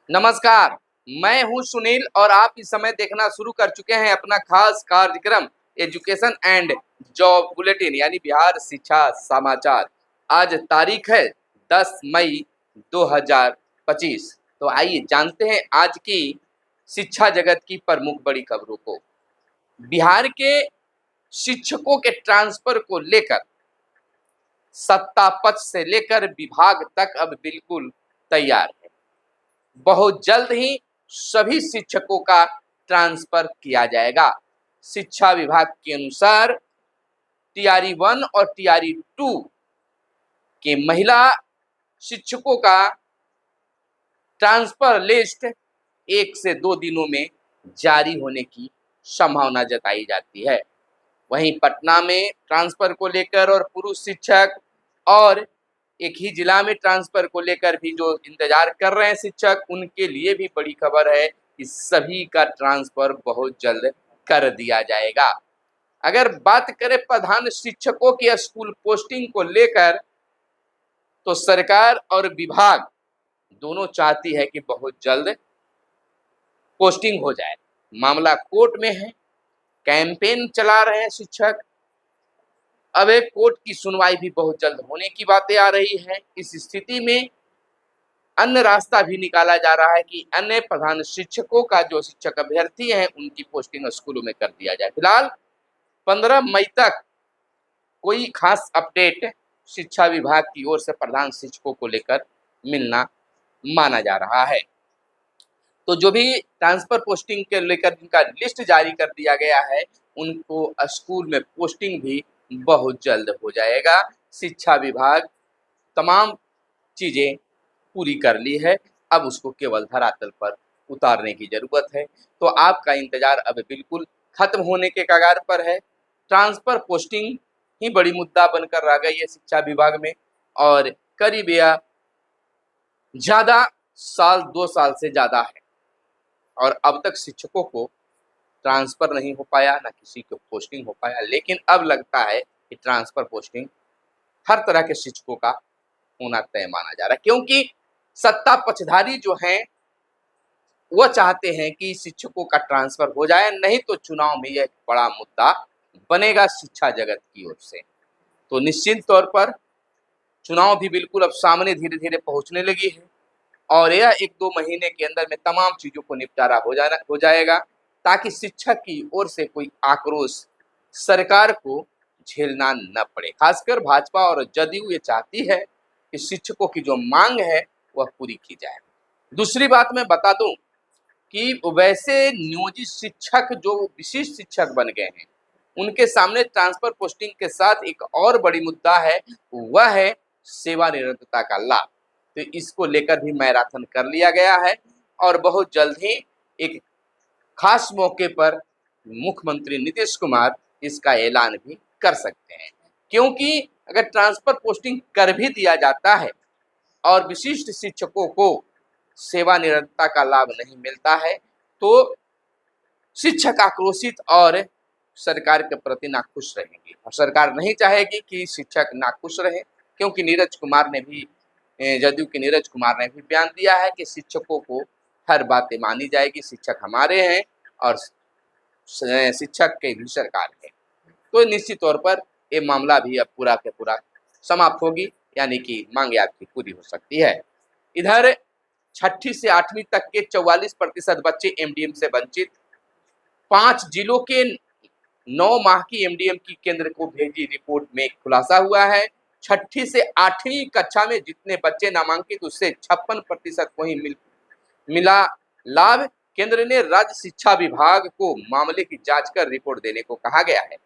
नमस्कार, मैं हूं सुनील और आप इस समय देखना शुरू कर चुके हैं अपना खास कार्यक्रम एजुकेशन एंड जॉब बुलेटिन यानी बिहार शिक्षा समाचार। आज तारीख है 10 मई 2025। तो आइए जानते हैं आज की शिक्षा जगत की प्रमुख बड़ी खबरों को। बिहार के शिक्षकों के ट्रांसफर को लेकर सत्ता पक्ष से लेकर विभाग तक अब बिल्कुल तैयार है। बहुत जल्द ही सभी शिक्षकों का ट्रांसफर किया जाएगा। शिक्षा विभाग के अनुसार टीआरई 1 और टीआरई 2 के महिला शिक्षकों का ट्रांसफर लिस्ट 1 से 2 दिनों में जारी होने की संभावना जताई जाती है। वहीं पटना में ट्रांसफर को लेकर और पुरुष शिक्षक और एक ही जिला में ट्रांसफर को लेकर भी जो इंतजार कर रहे हैं शिक्षक, उनके लिए भी बड़ी खबर है कि सभी का ट्रांसफर बहुत जल्द कर दिया जाएगा। अगर बात करें प्रधान शिक्षकों की स्कूल पोस्टिंग को लेकर, तो सरकार और विभाग दोनों चाहती है कि बहुत जल्द पोस्टिंग हो जाए। मामला कोर्ट में है, कैंपेन चला रहे हैं शिक्षक। अब एक कोर्ट की सुनवाई भी बहुत जल्द होने की बातें आ रही है। इस स्थिति में अन्य रास्ता भी निकाला जा रहा है कि अन्य प्रधान शिक्षकों का जो शिक्षक अभ्यर्थी हैं उनकी पोस्टिंग स्कूलों में कर दिया जाए। फिलहाल 15 मई तक कोई खास अपडेट शिक्षा विभाग की ओर से प्रधान शिक्षकों को लेकर मिलना माना जा रहा है। तो जो भी ट्रांसफर पोस्टिंग के लेकर जिनका लिस्ट जारी कर दिया गया है, उनको स्कूल में पोस्टिंग भी बहुत जल्द हो जाएगा। शिक्षा विभाग तमाम चीजें पूरी कर ली है, अब उसको केवल धरातल पर उतारने की जरूरत है। तो आपका इंतजार अब बिल्कुल खत्म होने के कगार पर है। ट्रांसफर पोस्टिंग ही बड़ी मुद्दा बनकर रह गई है शिक्षा विभाग में, और करीब या ज्यादा साल 2 साल से ज्यादा है, और अब तक शिक्षकों को ट्रांसफर नहीं हो पाया, ना किसी को पोस्टिंग हो पाया। लेकिन अब लगता है कि ट्रांसफर पोस्टिंग हर तरह के शिक्षकों का होना तय माना जा रहा है, क्योंकि सत्ता पक्षधारी जो हैं वह चाहते हैं कि शिक्षकों का ट्रांसफर हो जाए, नहीं तो चुनाव में यह एक बड़ा मुद्दा बनेगा शिक्षा जगत की ओर से। तो निश्चित तौर पर चुनाव भी बिल्कुल अब सामने धीरे धीरे पहुंचने लगी है, और यह 1-2 महीने के अंदर में तमाम चीजों को निपटारा हो जाएगा, ताकि शिक्षक की ओर से कोई आक्रोश सरकार को झेलना न पड़े। खासकर भाजपा और जदयू ये चाहती है कि शिक्षकों की जो मांग है वह पूरी की जाए। दूसरी बात मैं बता दूं कि वैसे नियोजित शिक्षक जो विशिष्ट शिक्षक बन गए हैं, उनके सामने ट्रांसफर पोस्टिंग के साथ एक और बड़ी मुद्दा है, वह है सेवानिवृत्तता का लाभ। तो इसको लेकर भी मैराथन कर लिया गया है, और बहुत जल्द ही एक खास मौके पर मुख्यमंत्री नीतीश कुमार इसका ऐलान भी कर सकते हैं। क्योंकि अगर ट्रांसफर पोस्टिंग कर भी दिया जाता है और विशिष्ट शिक्षकों को सेवानिवृत्तता का लाभ नहीं मिलता है, तो शिक्षक आक्रोशित और सरकार के प्रति नाखुश रहेंगे, और सरकार नहीं चाहेगी कि शिक्षक नाखुश रहे। क्योंकि जदयू के नीरज कुमार ने भी बयान दिया है कि शिक्षकों को हर बातें मानी जाएगी, शिक्षक हमारे हैं और शिक्षक के भी सरकार है। तो निश्चित तौर पर ये मामला भी अब पूरा के पूरा समाप्त होगी, यानी कि मांगे आपकी पूरी हो सकती है। इधर 6ठी से 8वीं तक के 44% बच्चे एमडीएम से वंचित। 5 जिलों के 9 माह की एमडीएम की केंद्र को भेजी रिपोर्ट में खुलासा हुआ है। 6ठी से 8वीं कक्षा में जितने बच्चे नामांकित, उससे 56% को ही मिला लाभ। केंद्र ने राज्य शिक्षा विभाग को मामले की जांच कर रिपोर्ट देने को कहा गया है।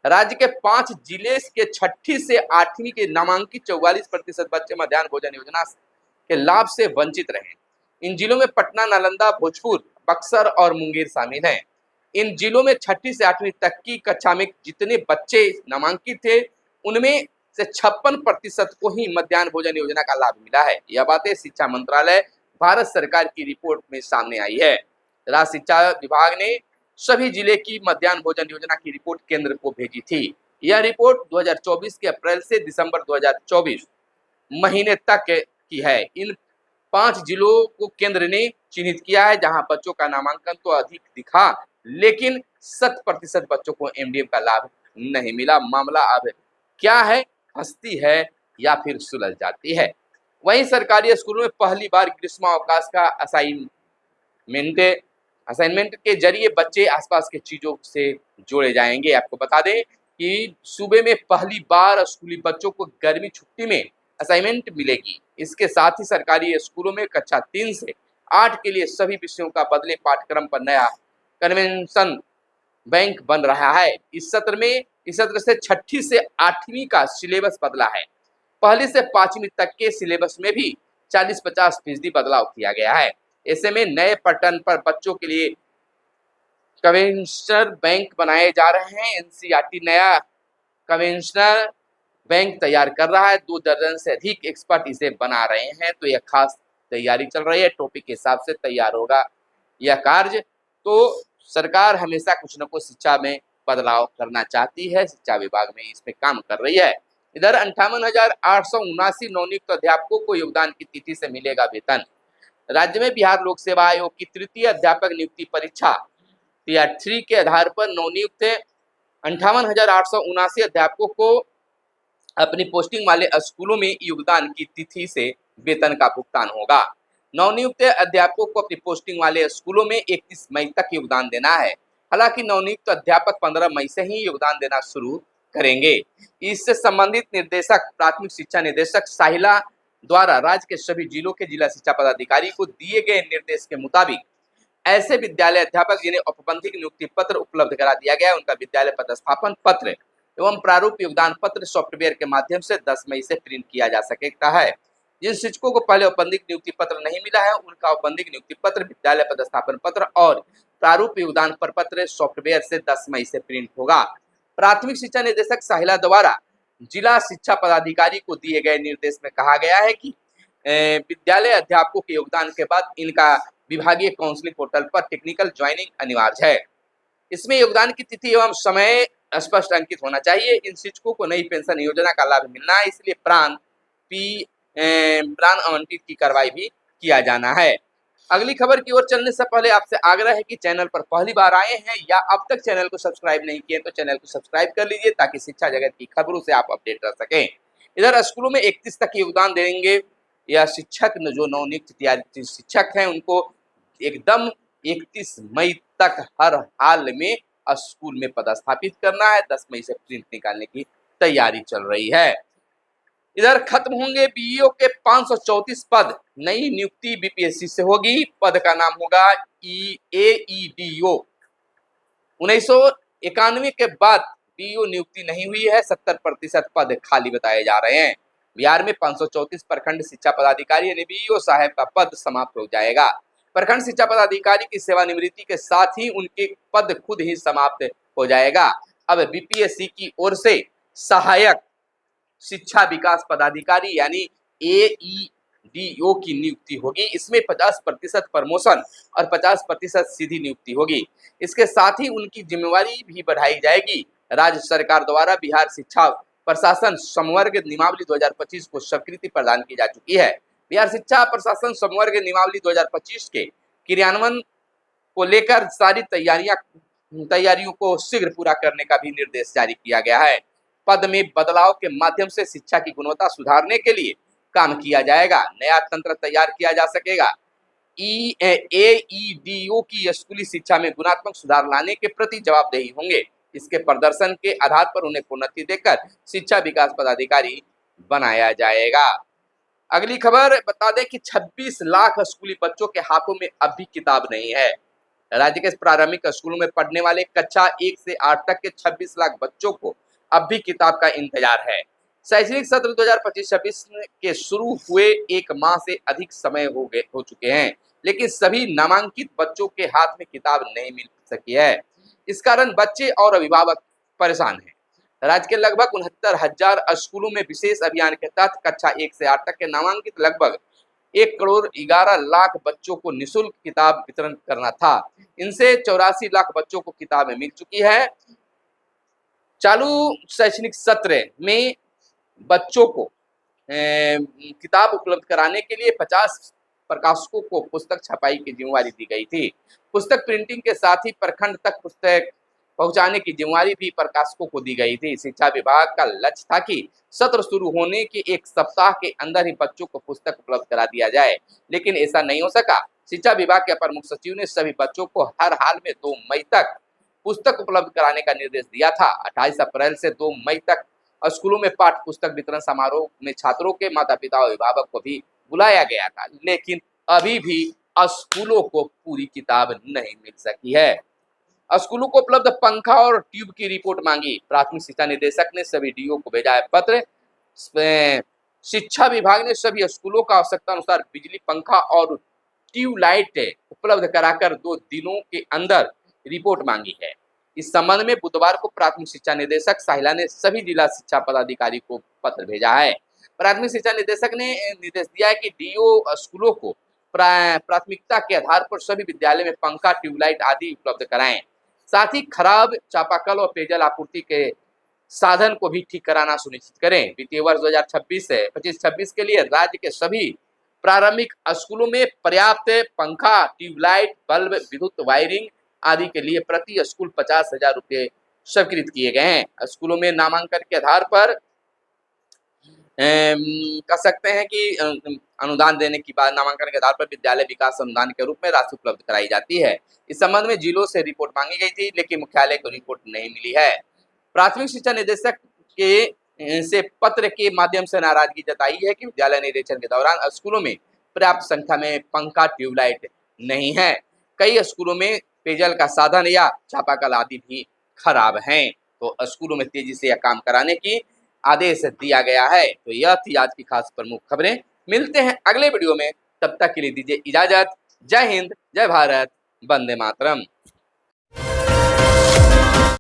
राज्य के 5 जिले के 6ठी से 8वीं के नामांकित 44% बच्चे मध्याह्न भोजन योजना के लाभ से वंचित रहे। इन जिलों में पटना, नालंदा, भोजपुर, बक्सर और मुंगेर शामिल हैं। इन जिलों में 6ठी से 8वीं तक की कक्षा में जितने बच्चे नामांकित थे, उनमें से 56% को ही मध्याह्न भोजन योजना का लाभ मिला है। यह बातें शिक्षा मंत्रालय भारत सरकार की रिपोर्ट में सामने आई है। राज्य शिक्षा विभाग ने सभी जिले की मध्याह्न भोजन योजना की रिपोर्ट केंद्र को भेजी थी। यह रिपोर्ट 2024 के अप्रैल से दिसंबर 2024 महीने तक की है। इन 5 जिलों को केंद्र ने चिन्हित किया है जहां बच्चों का नामांकन तो अधिक दिखा, लेकिन 100% बच्चों को एमडीएम का लाभ नहीं मिला। मामला अब क्या है, हंसती है या फिर सुलझ जाती है। वहीं सरकारी स्कूलों में पहली बार ग्रीष्मावकाश का असाइनमेंट असाइनमेंट के जरिए बच्चे आसपास की चीजों से जोड़े जाएंगे। आपको बता दें कि सूबे में पहली बार स्कूली बच्चों को गर्मी छुट्टी में असाइनमेंट मिलेगी। इसके साथ ही सरकारी स्कूलों में कक्षा 3 से 8 के लिए सभी विषयों का बदले पाठ्यक्रम पर नया कन्वेंशन बैंक बन रहा है। इस सत्र से 6ठी से 8वीं का सिलेबस बदला है। पहली से 5वीं तक के सिलेबस में भी 40-50% बदलाव किया गया है। ऐसे में नए पैटर्न पर बच्चों के लिए कन्वेंशनल बैंक बनाए जा रहे हैं। एनसीईआरटी नया कन्वेंशनल बैंक तैयार कर रहा है। 2 दर्जन से अधिक एक्सपर्ट इसे बना रहे हैं, तो यह खास तैयारी चल रही है। टॉपिक के हिसाब से तैयार होगा यह कार्य। तो सरकार हमेशा कुछ न कुछ शिक्षा में बदलाव करना चाहती है, शिक्षा विभाग में इस पे काम कर रही है। इधर 58,879 नवनियुक्त अध्यापकों को योगदान की तिथि से मिलेगा वेतन। राज्य में बिहार लोक सेवा आयोग की तृतीय अध्यापक नियुक्ति परीक्षा टीआर 3 के आधार पर नवनियुक्त 58,879 अध्यापकों को अपनी पोस्टिंग वाले स्कूलों में योगदान की तिथि से वेतन का भुगतान होगा। नवनियुक्त अध्यापकों को अपनी पोस्टिंग वाले स्कूलों में 31 मई तक योगदान देना है। हालांकि नवनियुक्त अध्यापक 15 मई से ही योगदान देना शुरू करेंगे। इससे संबंधित निर्देशक प्राथमिक शिक्षा निदेशक साहिला द्वारा राज्य के सभी जिलों के जिला शिक्षा पदाधिकारी को दिए गए निर्देश के मुताबिक ऐसे विद्यालय अध्यापक जिन्हें औपबंधिक नियुक्ति पत्र उपलब्ध करा दिया गया है, उनका विद्यालय पदस्थापन पत्र एवं प्रारूप योगदान पत्र सॉफ्टवेयर के माध्यम से 10 मई से प्रिंट किया जा सकता है। जिन शिक्षकों को पहले औपबंधिक नियुक्ति पत्र नहीं मिला है, उनका औपबंधिक नियुक्ति पत्र, विद्यालय पदस्थापन पत्र और प्रारूप योगदान पत्र सॉफ्टवेयर से 10 मई से प्रिंट होगा। प्राथमिक शिक्षा निदेशक साहिला द्वारा जिला शिक्षा पदाधिकारी को दिए गए निर्देश में कहा गया है कि विद्यालय अध्यापकों के योगदान के बाद इनका विभागीय काउंसलिंग पोर्टल पर टेक्निकल ज्वाइनिंग अनिवार्य है। इसमें योगदान की तिथि एवं समय स्पष्ट अंकित होना चाहिए। इन शिक्षकों को नई पेंशन योजना का लाभ मिलना है, इसलिए प्राण आवंटित की कार्रवाई भी किया जाना है। अगली खबर की ओर चलने से पहले आपसे आग्रह है कि चैनल पर पहली बार आए हैं या अब तक चैनल को सब्सक्राइब नहीं किए तो चैनल को सब्सक्राइब कर लीजिए ताकि शिक्षा जगत की खबरों से आप अपडेट रह सकें। इधर स्कूलों में 31 तक योगदान देंगे या शिक्षक जो नवनियुक्त शिक्षक हैं उनको एकदम 31 मई तक हर हाल में स्कूल में पदस्थापित करना है। 10 मई से प्रिंट निकालने की तैयारी चल रही है। इधर खत्म होंगे बीईओ के 534 पद, नई नियुक्ति बीपीएससी से होगी। पद का नाम होगा एईडीओ। 1991 के बाद बीईओ नियुक्ति नहीं हुई है। 70% पद खाली बताए जा रहे हैं। बिहार में 534 प्रखंड शिक्षा पदाधिकारी यानी बीईओ साहब का पद समाप्त हो जाएगा। प्रखंड शिक्षा पदाधिकारी की सेवानिवृत्ति के साथ ही उनके पद खुद ही समाप्त हो जाएगा। अब बीपीएससी की ओर से सहायक शिक्षा विकास पदाधिकारी यानी एईडीओ की नियुक्ति होगी। इसमें 50% प्रमोशन और 50% सीधी नियुक्ति होगी। इसके साथ ही उनकी जिम्मेवारी भी बढ़ाई जाएगी। राज्य सरकार द्वारा बिहार शिक्षा प्रशासन समवर्ग नियमावली 2025 को स्वीकृति प्रदान की जा चुकी है। बिहार शिक्षा प्रशासन समवर्ग नियमावली 2025 के क्रियान्वयन को लेकर सारी तैयारियों को शीघ्र पूरा करने का भी निर्देश जारी किया गया है। पद में बदलाव के माध्यम से शिक्षा की गुणवत्ता सुधारने के लिए काम किया जाएगा। नया तंत्र तैयार किया जा सकेगा। एईडीओ की स्कूली शिक्षा में गुणात्मक सुधार लाने के प्रति जवाबदेही होंगे। इसके प्रदर्शन के आधार पर उन्हें प्रोन्नति देकर शिक्षा विकास पदाधिकारी बनाया जाएगा। अगली खबर बता दें कि 26 लाख स्कूली बच्चों के हाथों में अब भी किताब नहीं है। राज्य के प्रारंभिक स्कूलों में पढ़ने वाले कक्षा 1 से 8 तक के 26 लाख बच्चों को अब भी किताब का इंतजार है। शैक्षणिक सत्र 2025-26 के शुरू हुए 1 माह से अधिक समय हो चुके हैं, लेकिन सभी नामांकित बच्चों के हाथ में किताब नहीं मिल सकी है। इस कारण बच्चे और अभिभावक परेशान हैं। राज्य के लगभग 69,000 स्कूलों में विशेष अभियान के तहत कक्षा 1 से 8 तक के नामांकित लगभग 1 करोड़ 11 लाख बच्चों को निःशुल्क किताब वितरण करना था। इनसे 84 लाख बच्चों को किताबें मिल चुकी है। चालू शैक्षणिक सत्र में बच्चों को किताब उपलब्ध कराने के लिए प्रकाशकों को पुस्तक छपाई की जिम्मेवारी दी गई थी। पुस्तक प्रिंटिंग के साथ ही प्रखंड तक पुस्तक पहुंचाने की जिम्मेवारी भी प्रकाशकों को दी गई थी। शिक्षा विभाग का लक्ष्य था कि सत्र शुरू होने के 1 सप्ताह के अंदर ही बच्चों को पुस्तक उपलब्ध करा दिया जाए, लेकिन ऐसा नहीं हो सका। शिक्षा विभाग के अपर मुख्य सचिव ने सभी बच्चों को हर हाल में 2 मई तक पुस्तक उपलब्ध कराने का निर्देश दिया था। 28 अप्रैल से 2 मई तक स्कूलों में पाठ्य पुस्तक वितरण समारोह में छात्रों के माता पिता और अभिभावक को भी बुलाया गया था, लेकिन अभी भी स्कूलों को पूरी किताब नहीं मिल सकी है। स्कूलों को उपलब्ध पंखा और ट्यूब की रिपोर्ट मांगी। प्राथमिक शिक्षा निदेशक ने सभी डीओ को भेजा है पत्र। शिक्षा विभाग ने सभी स्कूलों का आवश्यकता अनुसार बिजली, पंखा और ट्यूबलाइट उपलब्ध कराकर 2 दिनों के अंदर रिपोर्ट मांगी है। इस संबंध में बुधवार को प्राथमिक शिक्षा निदेशक साहिला ने सभी जिला शिक्षा पदाधिकारी को पत्र भेजा है। प्राथमिक शिक्षा निदेशक ने निर्देश दिया है कि डीओ स्कूलों को प्राथमिकता के आधार पर सभी विद्यालय में पंखा, ट्यूबलाइट आदि उपलब्ध कराएं। साथ ही खराब चापाकल और पेयजल आपूर्ति के साधन को भी ठीक कराना सुनिश्चित करें। वित्तीय वर्ष 2026 से 25-26 के लिए राज्य के सभी प्रारंभिक स्कूलों में पर्याप्त पंखा, ट्यूबलाइट, बल्ब, विद्युत वायरिंग आदि के लिए प्रति स्कूल 50,000 रुपये स्वीकृत किए गए हैं। स्कूलों में नामांकन के आधार पर कह सकते हैं कि अनुदान देने की बात, नामांकन के आधार पर विद्यालय विकास अनुदान के रूप में राशि उपलब्ध कराई जाती है। इस संबंध में जिलों से रिपोर्ट मांगी गई थी, लेकिन मुख्यालय को रिपोर्ट नहीं मिली है। प्राथमिक शिक्षा निदेशक के से पत्र के माध्यम से नाराजगी जताई है कि विद्यालय निरीक्षण के दौरान स्कूलों में पर्याप्त संख्या में पंखा, ट्यूबलाइट नहीं है। कई स्कूलों में पेयजल का साधन या चापाकल आदि भी खराब हैं, तो स्कूलों में तेजी से यह काम कराने की आदेश दिया गया है। तो यह थी आज की खास प्रमुख खबरें। मिलते हैं अगले वीडियो में, तब तक के लिए दीजिए इजाजत। जय हिंद, जय भारत, वंदे मातरम।